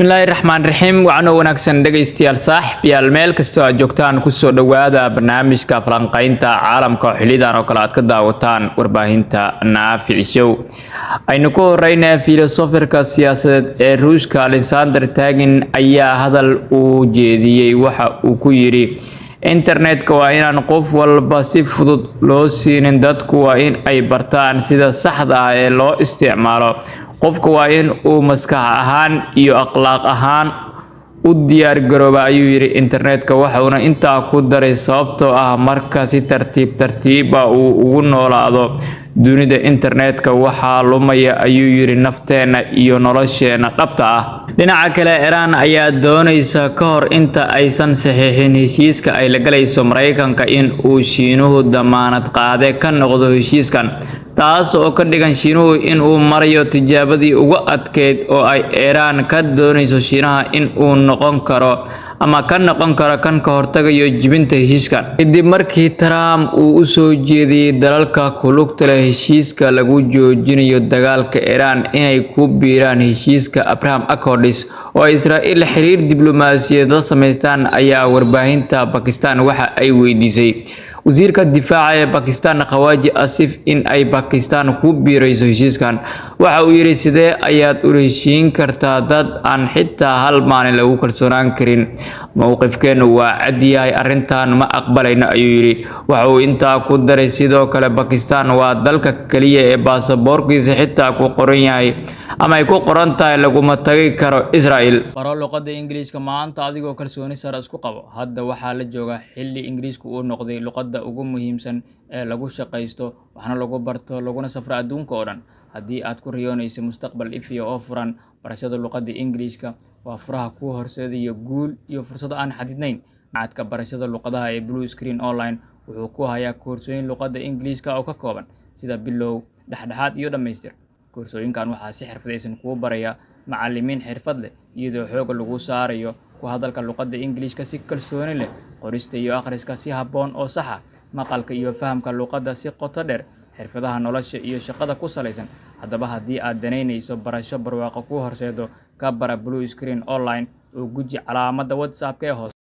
Bismillahirrahmanirrahim waxaanu wanaagsan dhageystayaal saaxiibayaal meel kasta oo joogtaan ku soo dhawaada barnaamijka falanqaynta caalamka xilidan oo kala aad ka daawataan warbaahinta Naafici Show aynu ku horeynaa filosoferka siyaasadeed ee Ruushka Alexander Tagin ayaa hadal uu jeediyay waxa uu ku yiri internetka waa inaan qof walba si fudud loo siinin dadku waa in ay bartaan sida saxda ah ee loo isticmaalo qofka waa in uu maskax ahaan iyo akhlaaq ahaan u diyaar garooba ayuu yiri internetka waxauna intaa ku daray sababtoo ah marka si tartiib uu ugu noolaado dunida internetka waxa lumaya ayuu yiri nafteena iyo nolosheena dhabta ah dhinaca kale Iran ayaa doonaysa ka hor inta aysan saxiixin heshiiska ay la galayso Mareykanka in uu Shiinuhu damaanad qaade ka noqdo heshiiskan taas oo ka dhigan Shiinuhu in uu marayo tijaabadii ugu adkeyd oo ay Iran ka doonayso Shiinaha in uu noqon karo ama ka noqon karo kan ka hortagayo jibinta heshiiskan kadib markii Trump uu u soo jeediyay dalalka ku lugta leh heshiiska lagu joojinayo dagaalka Iran inay ku biiraan heshiiska Abraham Accords oo Israa'iil xiriir diblomaasiyadeed la sameystaan ayaa warbaahinta Pakistan waxa ay weydiisay wasiirka difaaca ee Pakistan Khawaja Asif in ay Pakistan ku biirayso heshiiskan waxa uu yiri sidee ayaad u heshiin kartaa dad aan xitaa hal maalin lagu kalsoonaan karin mowqifkeenu waa cad yahay arrintan ma aqbalayno ayuu yiri waxa uu intaa ku daray sidoo kale Pakistan waa dalka kaliya ee baasaboorkiisa xitaa ku qoran yahay ama ay ku qoran tahay laguma tagi karo Israa'iil baro luqadda Ingiriiska maanta adigoo kalsooni sare isku qabo hadda waxa la jooga xilli Ingiriisku uu noqday luqadda ugu muhiimsan ee lagu shaqeysto waxna lagu barto laguna safro adduunka oo dhan haddii aad ku riyoonayso mustaqbal ifiyo oo furan barashada luqadda Ingiriiska waa furaha ku horseedaya guul iyo fursado aan xadidnayn macadka barashada luqadaha ee Blue Screen Online wuxuu ku hayaa koorsooyin luqadda Ingiriiska oo ka kooban sida bilow dhexdhexaad iyo dhameystir koorsooyinkan waxaa si xirfadaysan kugu baraya macallimiin xirfad leh iyadoo xoog lagu saarayo ku hadalka luqadda Ingiriiska si kalsooni leh qorista iyo akhriska si habboon oo sax ah maqalka iyo fahamka luqadda si qoto dheer xirfadaha nolosha iyo shaqada ku saleysan haddaba haddii aad danaynayso barasho barwaaqo ku horseedo ka bara Blue Screen Online oo guji calaamadda WhatsApp ee hoose